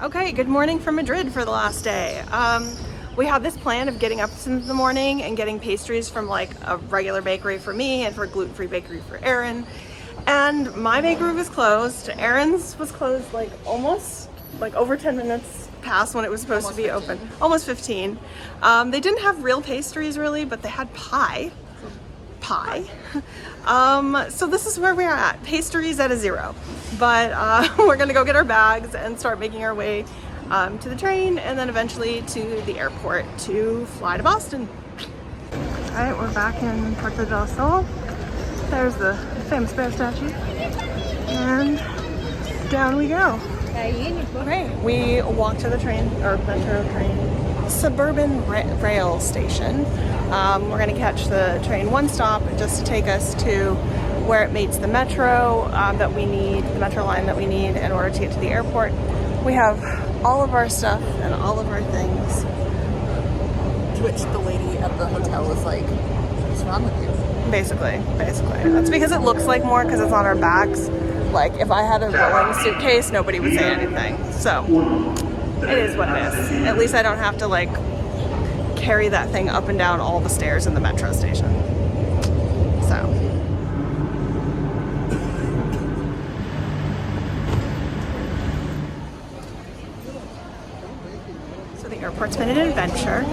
Okay, good morning from Madrid for the last day. We have this plan of getting up in the morning and getting pastries from like a regular bakery for me and for a gluten-free bakery for Erin. And my bakery was closed. Erin's was closed like almost like over 10 minutes past when it was supposed to be open. Almost 15. They didn't have real pastries really, but they had pie. So this is where we're at, pastries at a zero, but we're gonna go get our bags and start making our way to the train and then eventually to the airport to fly to Boston. All right, we're back in Puerto del Sol. There's the famous bear statue and down we go. Okay, we walk to the train, or metro train, suburban rail station. We're going to catch the train one stop just to take us to where it meets the metro that we need, the metro line that we need in order to get to the airport. We have all of our stuff and all of our things. To which the lady at the hotel was like, what's wrong with you? Basically. That's because it looks like more because it's on our bags. Like if I had a rolling suitcase, nobody would say anything. So it is what it is. At least I don't have to like carry that thing up and down all the stairs in the metro station. So the airport's been an adventure.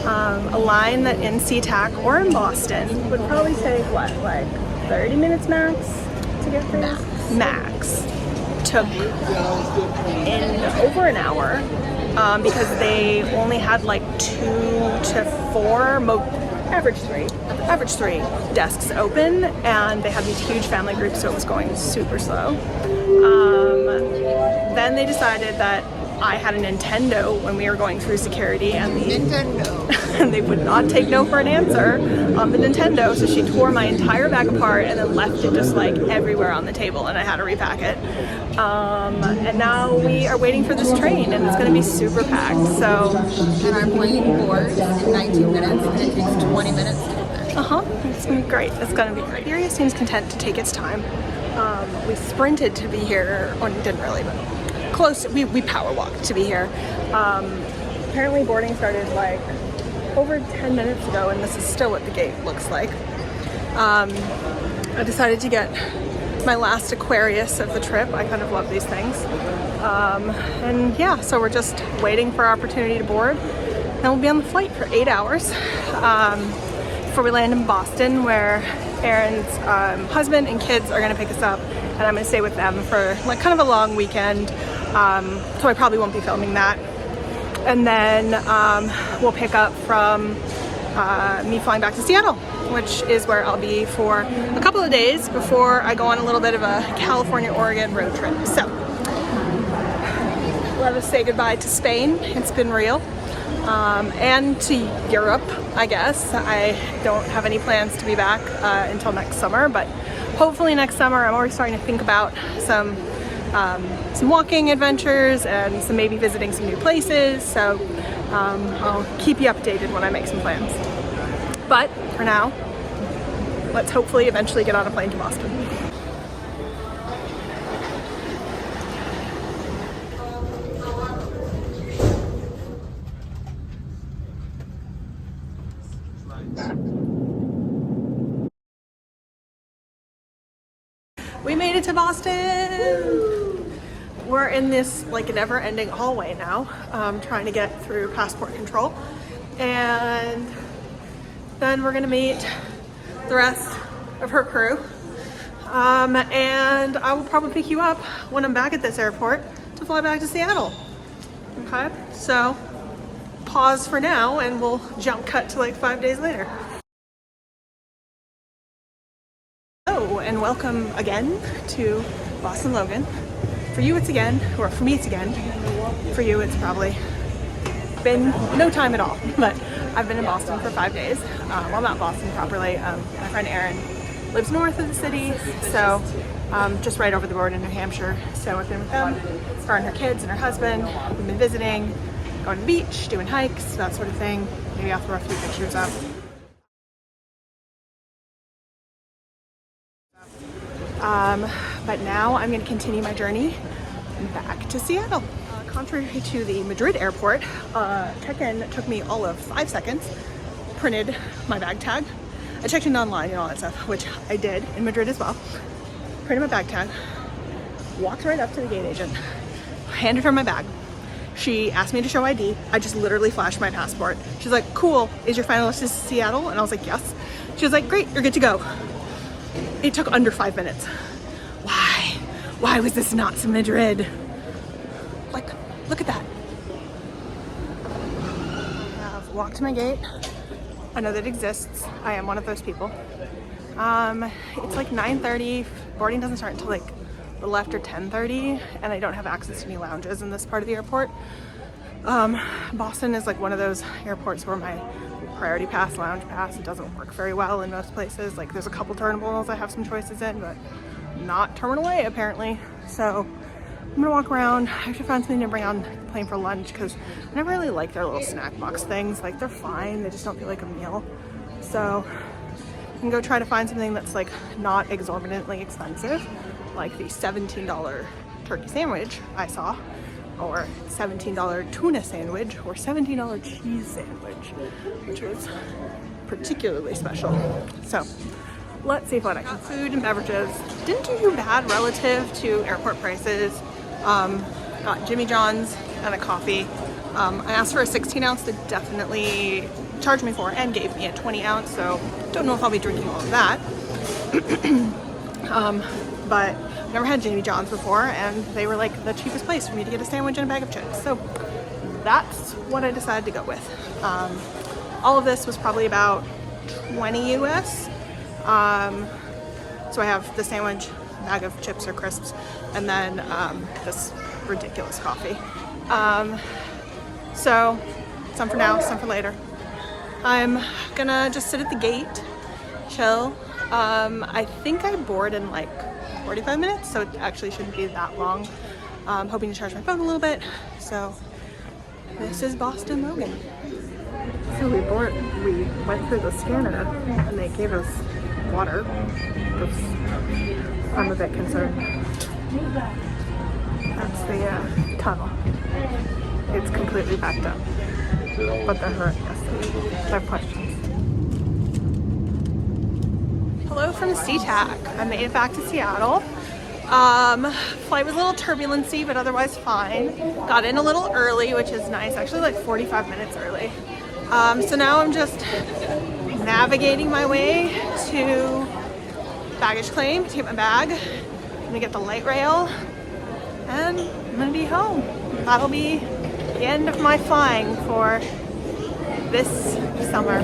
A line that in SeaTac or in Boston would probably take what, like 30 minutes max to get there? Max. Took in over an hour because they only had like 2 to 4, average three desks open, and they had these huge family groups, so it was going super slow. Then they decided that I had a Nintendo when we were going through security, and they would not take no for an answer on the Nintendo, so she tore my entire bag apart and then left it just like everywhere on the table, and I had to repack it. And now we are waiting for this train, and it's going to be super packed. So, and our plane boards in 19 minutes, and it takes 20 minutes to get there. It's going to be great. It's going to be great. Iberia seems content to take its time. We sprinted to be here, or didn't really, but close. We power walked to be here. Apparently boarding started like over 10 minutes ago, and this is still what the gate looks like. I decided to get my last Aquarius of the trip. I kind of love these things. And yeah, so we're just waiting for our opportunity to board. And we'll be on the flight for 8 hours before we land in Boston, where Erin's husband and kids are gonna pick us up, and I'm gonna stay with them for like kind of a long weekend. So I probably won't be filming that. And then we'll pick up from me flying back to Seattle, which is where I'll be for a couple of days before I go on a little bit of a California-Oregon road trip. So let us say goodbye to Spain. It's been real. And to Europe, I guess. I don't have any plans to be back until next summer, but hopefully next summer. I'm already starting to think about some walking adventures and maybe visiting some new places. So I'll keep you updated when I make some plans. But for now, let's hopefully eventually get on a plane to Boston. We made it to Boston! We're in this like never-ending hallway now, trying to get through passport control. And then we're gonna meet the rest of her crew. And I will probably pick you up when I'm back at this airport to fly back to Seattle. Okay, so pause for now and we'll jump cut to like 5 days later. Hello and welcome again to Boston Logan. For you it's again, or for me it's again. For you it's probably been no time at all, but I've been in Boston for 5 days. Well, not Boston properly. My friend Erin lives north of the city, so just right over the border in New Hampshire. So I've been with them, her and her kids and her husband. We've been visiting, going to the beach, doing hikes, that sort of thing. Maybe I'll throw a few pictures up. But now I'm going to continue my journey back to Seattle. Contrary to the Madrid airport, check-in took me all of 5 seconds. Printed my bag tag. I checked in online and all that stuff, which I did in Madrid as well. Printed my bag tag, walked right up to the gate agent, handed her my bag. She asked me to show ID. I just literally flashed my passport. She's like, cool, is your final destination Seattle? And I was like, yes. She was like, great, you're good to go. It took under 5 minutes. Why? Why was this not Madrid? Like, look at that. I've walked to my gate. I know that exists. I am one of those people. It's like 9:30. Boarding doesn't start until like the left or 10:30, and I don't have access to any lounges in this part of the airport. Boston is like one of those airports where my priority pass, lounge pass, it doesn't work very well in most places. Like there's a couple terminals I have some choices in, but not Terminal A apparently. So I'm gonna walk around. I have to find something to bring on the plane for lunch because I never really like their little snack box things. Like they're fine, they just don't feel like a meal. So I can go try to find something that's like not exorbitantly expensive, like the $17 turkey sandwich I saw, or $17 tuna sandwich, or $17 cheese sandwich, which was particularly special. So let's see what I got. Food and beverages didn't do too bad relative to airport prices. Got Jimmy John's and a coffee. I asked for a 16 ounce. They definitely charged me for and gave me a 20 ounce, so don't know if I'll be drinking all of that. But I've never had Jimmy John's before, and they were like the cheapest place for me to get a sandwich and a bag of chips. So that's what I decided to go with. All of this was probably about 20 US. So I have the sandwich, bag of chips or crisps, and then this ridiculous coffee. So some for now, some for later. I'm gonna just sit at the gate, chill. I think I board in like 45 minutes, so it actually shouldn't be that long. I'm hoping to charge my phone a little bit. So this is Boston Logan. So we went through the scanner and they gave us water. I'm a bit concerned. That's the tunnel. It's completely backed up, but they're hurting us. They have questions. Hello from SeaTac. I made it back to Seattle. Flight was a little turbulency, but otherwise fine. Got in a little early, which is nice. Actually, like 45 minutes early. So now I'm just navigating my way to baggage claim to get my bag. I'm gonna get the light rail, and I'm gonna be home. That'll be the end of my flying for this summer.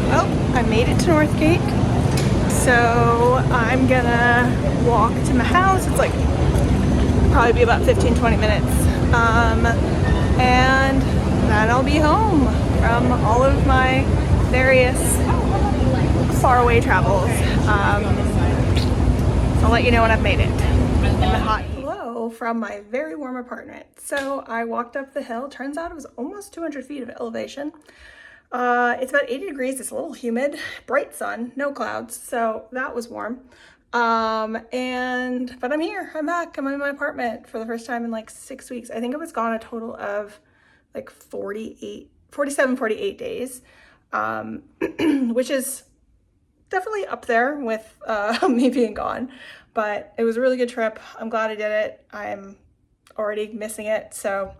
Well, I made it to Northgate, so I'm gonna walk to my house. It's like probably be about 15-20 minutes, and then I'll be home from all of my various faraway travels. So I'll let you know when I've made it in the hot heat. Hello from my very warm apartment. So I walked up the hill. Turns out it was almost 200 feet of elevation. It's about 80 degrees. It's a little humid, bright sun, no clouds. So that was warm. But I'm here, I'm back. I'm in my apartment for the first time in like 6 weeks. I think I was gone a total of like 48 days, which is definitely up there with me being gone, but it was a really good trip. I'm glad I did it. I'm already missing it, so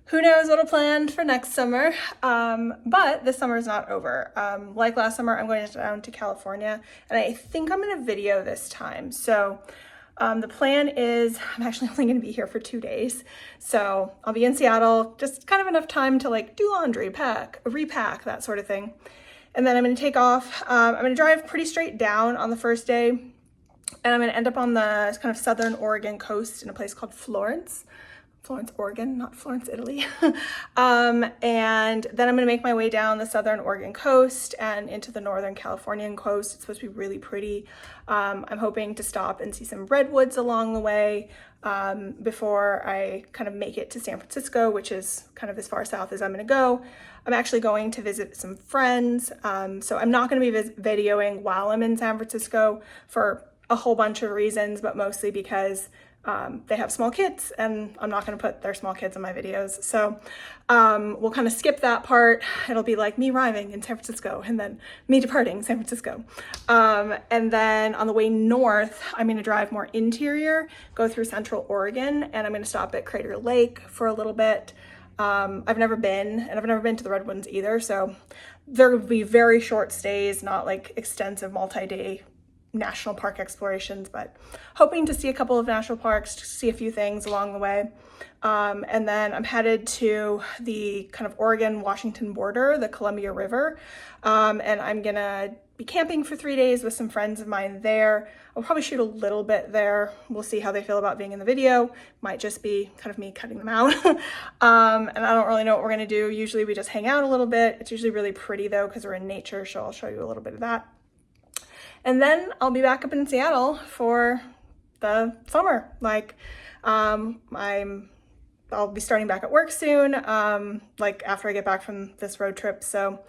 who knows what'll plan for next summer. But this summer is not over. Like last summer, I'm going down to California, and I think I'm gonna video this time. So the plan is I'm actually only gonna be here for 2 days. So I'll be in Seattle, just kind of enough time to like do laundry, repack, that sort of thing. And then I'm gonna take off. I'm gonna drive pretty straight down on the first day, and I'm gonna end up on the kind of southern Oregon coast in a place called Florence, Oregon, not Florence, Italy. And then I'm gonna make my way down the southern Oregon coast and into the northern Californian coast. It's supposed to be really pretty. I'm hoping to stop and see some redwoods along the way before I kind of make it to San Francisco, which is kind of as far south as I'm gonna go. I'm actually going to visit some friends. So I'm not going to be videoing while I'm in San Francisco for a whole bunch of reasons, but mostly because they have small kids and I'm not going to put their small kids in my videos. So we'll kind of skip that part. It'll be like me arriving in San Francisco and then me departing San Francisco. And then on the way north, I'm going to drive more interior, go through Central Oregon, and I'm going to stop at Crater Lake for a little bit. I've never been, and I've never been to the Redwoods either. So there will be very short stays, not like extensive multi-day national park explorations, but hoping to see a couple of national parks, to see a few things along the way. And then I'm headed to the kind of Oregon-Washington border, the Columbia River. And I'm gonna be camping for 3 days with some friends of mine there. I'll probably shoot a little bit there. We'll see how they feel about being in the video. Might just be kind of me cutting them out. And I don't really know what we're gonna do. Usually we just hang out a little bit. It's usually really pretty though, because we're in nature, so I'll show you a little bit of that. And then I'll be back up in Seattle for the summer. Like, I'll be starting back at work soon, like after I get back from this road trip. So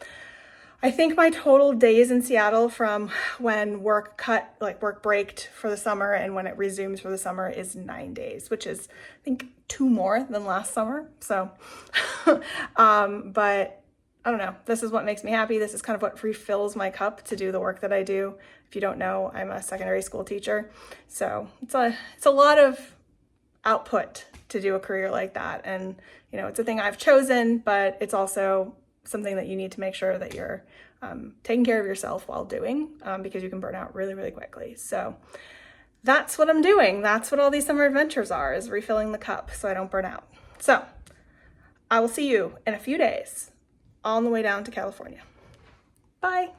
I think my total days in Seattle from when work braked for the summer and when it resumes for the summer is 9 days, which is, I think, 2 more than last summer. So, but I don't know, this is what makes me happy. This is kind of what refills my cup to do the work that I do. If you don't know, I'm a secondary school teacher. So it's a lot of output to do a career like that. And, you know, it's a thing I've chosen, but it's also something that you need to make sure that you're taking care of yourself while doing, because you can burn out really, really quickly. So that's what I'm doing. That's what all these summer adventures are, is refilling the cup so I don't burn out. So I will see you in a few days on the way down to California. Bye.